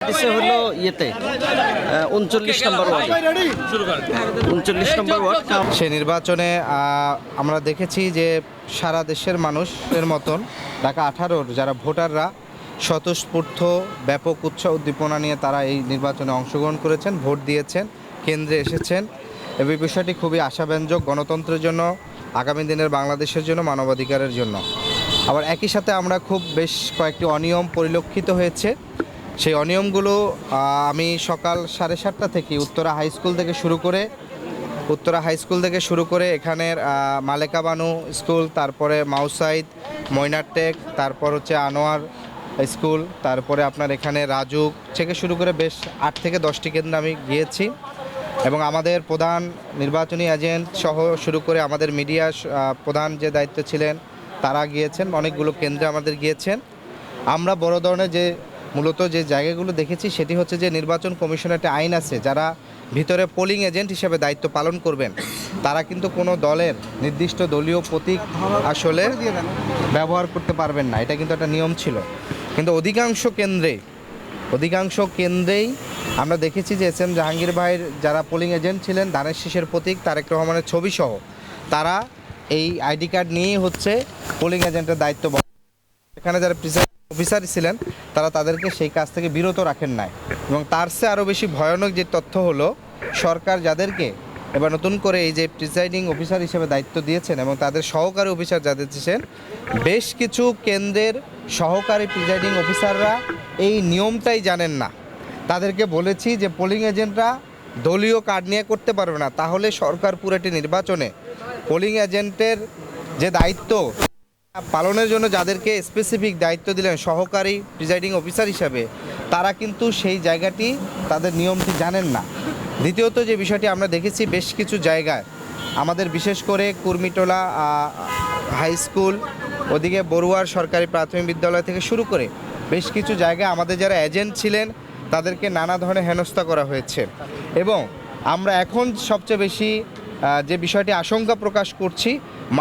দিচ্ছে হলো ইয়েতে 39 নম্বর ওয়ার্ড। 39 নম্বর ওয়ার্ড। সে নির্বাচনে আমরা দেখেছি যে সারা দেশের মানুষের মতন ঢাকা 18-র যারা ভোটাররা স্বতঃস্ফূর্ত ব্যাপক উৎসাহ উদ্দীপনা নিয়ে তারা এই নির্বাচনে অংশগ্রহণ করেছেন, ভোট দিয়েছেন, কেন্দ্রে এসেছেন। এবং এই বিষয়টি খুবই আশাব্যঞ্জক গণতন্ত্রের জন্য, আগামী দিনের বাংলাদেশের জন্য, মানবাধিকারের জন্য। আবার একই সাথে আমরা খুব বেশ কয়েকটি অনিয়ম পরিলক্ষিত হয়েছে। সেই অনিয়মগুলো আমি সকাল 7:30 থেকে উত্তরা হাই স্কুল থেকে শুরু করে এখানের মালেকা বানু স্কুল, তারপরে মাউসাইদ, ময়নারটেক, তারপর হচ্ছে আনোয়ার স্কুল, তারপরে আপনার এখানে রাজুক থেকে শুরু করে বেশ 8 থেকে 10টি কেন্দ্রে আমি গিয়েছি। এবং আমাদের প্রধান নির্বাচনী এজেন্ট সহ শুরু করে আমাদের মিডিয়া প্রধান যে দায়িত্ব ছিলেন তারা গিয়েছেন, অনেকগুলো কেন্দ্রে আমাদের গিয়েছেন। আমরা বড় ধরনের মূলত যে জায়গাগুলো দেখেছি সেটি হচ্ছে যে নির্বাচন কমিশনের একটা আইন আছে, যারা ভিতরে পোলিং এজেন্ট হিসেবে দায়িত্ব পালন করবেন তারা কিন্তু কোনো দলের নির্দিষ্ট দলীয় প্রতীক আসলে ব্যবহার করতে পারবেন না, এটা কিন্তু একটা নিয়ম ছিল। কিন্তু অধিকাংশ কেন্দ্রেই আমরা দেখেছি যে এস এম জাহাঙ্গীর ভাইয়ের যারা পোলিং এজেন্ট ছিলেন, ধানের শীষের প্রতীক তারেক রহমানের ছবি সহ তারা এই আইডি কার্ড নিয়েই হচ্ছে পোলিং এজেন্টের দায়িত্ব। এখানে যারা প্রিসাইডিং অফিসার ছিলেন তারা তাদেরকে সেই কাজ থেকে বিরত রাখেন নাই। এবং তার চেয়ে আরও বেশি ভয়ানক যে তথ্য হলো, সরকার যাদেরকে এবার নতুন করে এই যে প্রিসাইডিং অফিসার হিসেবে দায়িত্ব দিয়েছেন এবং তাদের সহকারী অফিসার যাদের দিয়েছেন, বেশ কিছু কেন্দ্রের সহকারী প্রিসাইডিং অফিসাররা এই নিয়মটাই জানেন না। তাদেরকে বলেছি যে পোলিং এজেন্টরা দলীয় কার্ড নিয়ে করতে পারবে না, তাহলে সরকার পুরোটি নির্বাচনে পোলিং এজেন্টের যে দায়িত্ব পালনের জন্য যাদেরকে স্পেসিফিক দায়িত্ব দিলেন সহকারী প্রিসাইডিং অফিসার হিসাবে, তারা কিন্তু সেই জায়গাটি তাদের নিয়মটি জানেন না। দ্বিতীয়ত যে বিষয়টি আমরা দেখেছি, বেশ কিছু জায়গায় আমাদের বিশেষ করে কুর্মিটোলা হাই স্কুল, ওদিকে বড়ুয়ার সরকারি প্রাথমিক বিদ্যালয় থেকে শুরু করে বেশ কিছু জায়গায় আমাদের যারা এজেন্ট ছিলেন তাদেরকে নানা ধরনের হেনস্থা করা হয়েছে। এবং আমরা এখন সবচেয়ে বেশি যে বিষয়টি আশঙ্কা প্রকাশ করছি,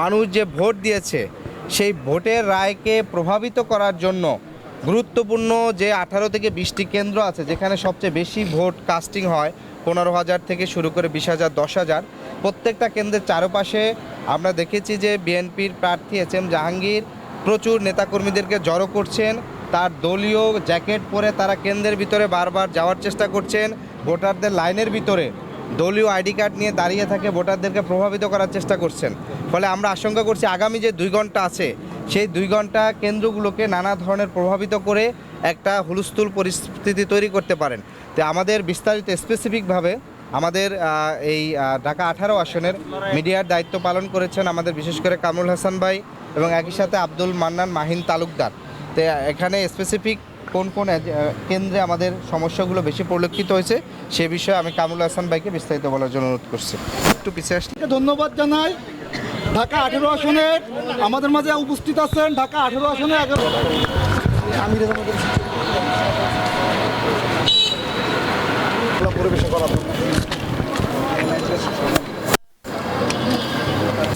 মানুষ যে ভোট দিয়েছে সেই ভোটের রায়কে প্রভাবিত করার জন্য গুরুত্বপূর্ণ যে 18 থেকে 20টি কেন্দ্র আছে যেখানে সবচেয়ে বেশি ভোট কাস্টিং হয়, 15,000 থেকে শুরু করে 20,000, 10,000, প্রত্যেকটা কেন্দ্রের চারপাশে আমরা দেখেছি যে বিএনপির প্রার্থী এস এম জাহাঙ্গীর প্রচুর নেতাকর্মীদেরকে জড়ো করছেন, তার দলীয় জ্যাকেট পরে তারা কেন্দ্রের ভিতরে বারবার যাওয়ার চেষ্টা করছেন, ভোটারদের লাইনের ভিতরে দলীয় আইডি কার্ড নিয়ে দাঁড়িয়ে থাকে ভোটারদেরকে প্রভাবিত করার চেষ্টা করছেন। ফলে আমরা আশঙ্কা করছি আগামী যে 2 ঘন্টা আছে সেই 2 ঘন্টা কেন্দ্রগুলোকে নানা ধরনের প্রভাবিত করে একটা হুলস্থুল পরিস্থিতি তৈরি করতে পারেন। তো আমাদের বিস্তারিত স্পেসিফিকভাবে আমাদের এই ঢাকা 18 আসনের মিডিয়ার দায়িত্ব পালন করেছেন আমাদের বিশেষ করে কামরুল হাসান ভাই এবং একই সাথে আব্দুল মান্নান মাহিন তালুকদার। তো এখানে স্পেসিফিক কোন কোন কেন্দ্রে আমাদের সমস্যাগুলো বেশি পরিলক্ষিত হয়েছে সে বিষয়ে আমি কামরুল হাসান ভাইকে বিস্তারিত বলার জন্য অনুরোধ করছি। একটু পিছিয়ে আসলে ধন্যবাদ জানাই। ঢাকা 18 আসনের আমাদের মাঝে উপস্থিত আছেন ঢাকা 18 আসনে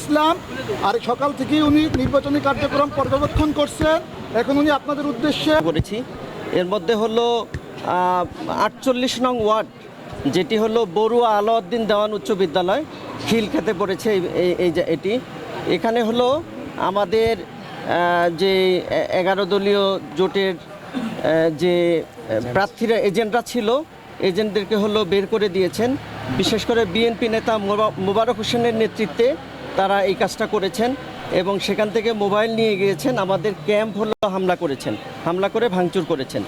ইসলাম, আর সকাল থেকেই উনি নির্বাচনী কার্যক্রম পর্যবেক্ষণ করছেন। এখন উনি আপনাদের উদ্দেশ্যে করেছি। এর মধ্যে হলো 48 নং ওয়ার্ড, যেটি হলো বড়ুয়া আলাউদ্দিন দেওয়ান উচ্চ বিদ্যালয়, খিলক্ষেতে পড়েছে এটি। এখানে হলো আমাদের যে 11 দলীয় জোটের যে প্রার্থীরা এজেন্টরা ছিল, এজেন্টদেরকে হলো বের করে দিয়েছেন। বিশেষ করে বিএনপি নেতা মোবারক হোসেনের নেতৃত্বে তারা এই কাজটা করেছেন এবং সেখান থেকে মোবাইল নিয়ে গিয়েছেন, আমাদের ক্যাম্প হলো হামলা করে ভাঙচুর করেছেন।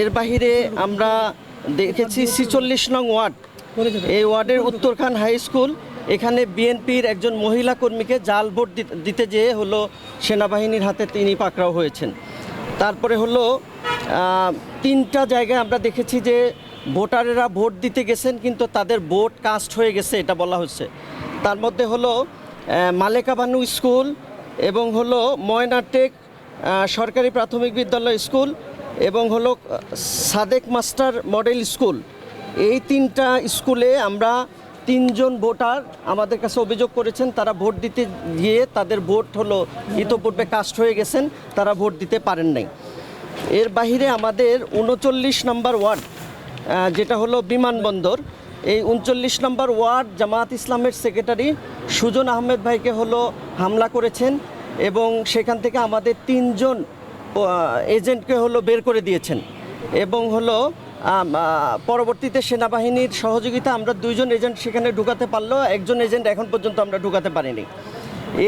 এর বাহিরে আমরা দেখেছি 46 নং ওয়ার্ড, এই ওয়ার্ডের উত্তরখান হাই স্কুল, এখানে বিএনপির একজন মহিলা কর্মীকে জাল ভোট দিতে যেয়ে হলো সেনাবাহিনীর হাতে তিনি পাকড়াও হয়েছেন। তারপরে হলো 3টা জায়গায় আমরা দেখেছি যে ভোটারেরা ভোট দিতে গেছেন কিন্তু তাদের ভোট কাস্ট হয়ে গেছে, এটা বলা হচ্ছে। তার মধ্যে হলো মালেকা বানু স্কুল এবং হলো ময়নারটেক সরকারি প্রাথমিক বিদ্যালয় স্কুল এবং হলো সাদেক মাস্টার মডেল স্কুল। এই 3টা স্কুলে আমরা 3 জন ভোটার আমাদের কাছে অভিযোগ করেছেন তারা ভোট দিতে গিয়ে তাদের ভোট হলো ইতোপূর্বে কাস্ট হয়ে গেছেন, তারা ভোট দিতে পারেন নাই। এর বাহিরে আমাদের 39 নম্বর ওয়ার্ড যেটা হলো বিমানবন্দর, এই 39 নম্বর ওয়ার্ড জামায়াত ইসলামের সেক্রেটারি সুজন আহমেদ ভাইকে হলো হামলা করেছেন এবং সেখান থেকে আমাদের 3 জন এজেন্টকে হলো বের করে দিয়েছেন এবং হলো পরবর্তীতে সেনাবাহিনীর সহযোগিতা আমরা 2 জন এজেন্ট সেখানে ঢুকাতে পারলো, 1 জন এজেন্ট এখন পর্যন্ত আমরা ঢুকাতে পারিনি।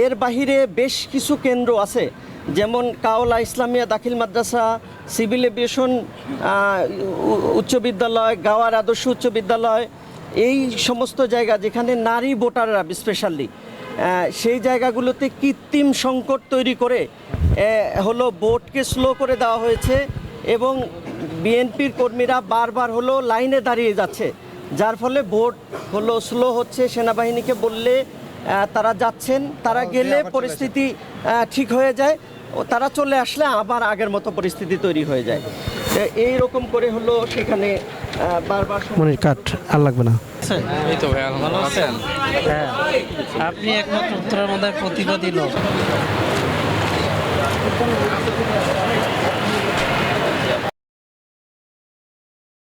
এর বাহিরে বেশ কিছু কেন্দ্র আছে, যেমন কাওলা ইসলামিয়া দাখিল মাদ্রাসা, সিভিল এভিয়েশন উচ্চ বিদ্যালয়, গাওয়ার আদর্শ উচ্চ বিদ্যালয়, এই সমস্ত জায়গা যেখানে নারী ভোটাররা স্পেশালি সেই জায়গাগুলোতে কৃত্রিম সংকট তৈরি করে হলো ভোটকে স্লো করে দেওয়া হয়েছে এবং বিএনপির কর্মীরা বারবার হলো লাইনে দাঁড়িয়ে যাচ্ছে, যার ফলে ভোট হলো স্লো হচ্ছে। সেনাবাহিনীকে বললে তারা যাচ্ছেন, তারা গেলে পরিস্থিতি ঠিক হয়ে যায়, ও তারা চলে আসলে আবার আগের মতো পরিস্থিতি তৈরি হয়ে যায়। এই রকম করে হলো সেখানে বারবার মনির কাট আর লাগবে না। এই তো ভাই ভালো আছেন? হ্যাঁ, আপনি একমাত্র উত্তরের মধ্যে প্রতিবাদী লোক।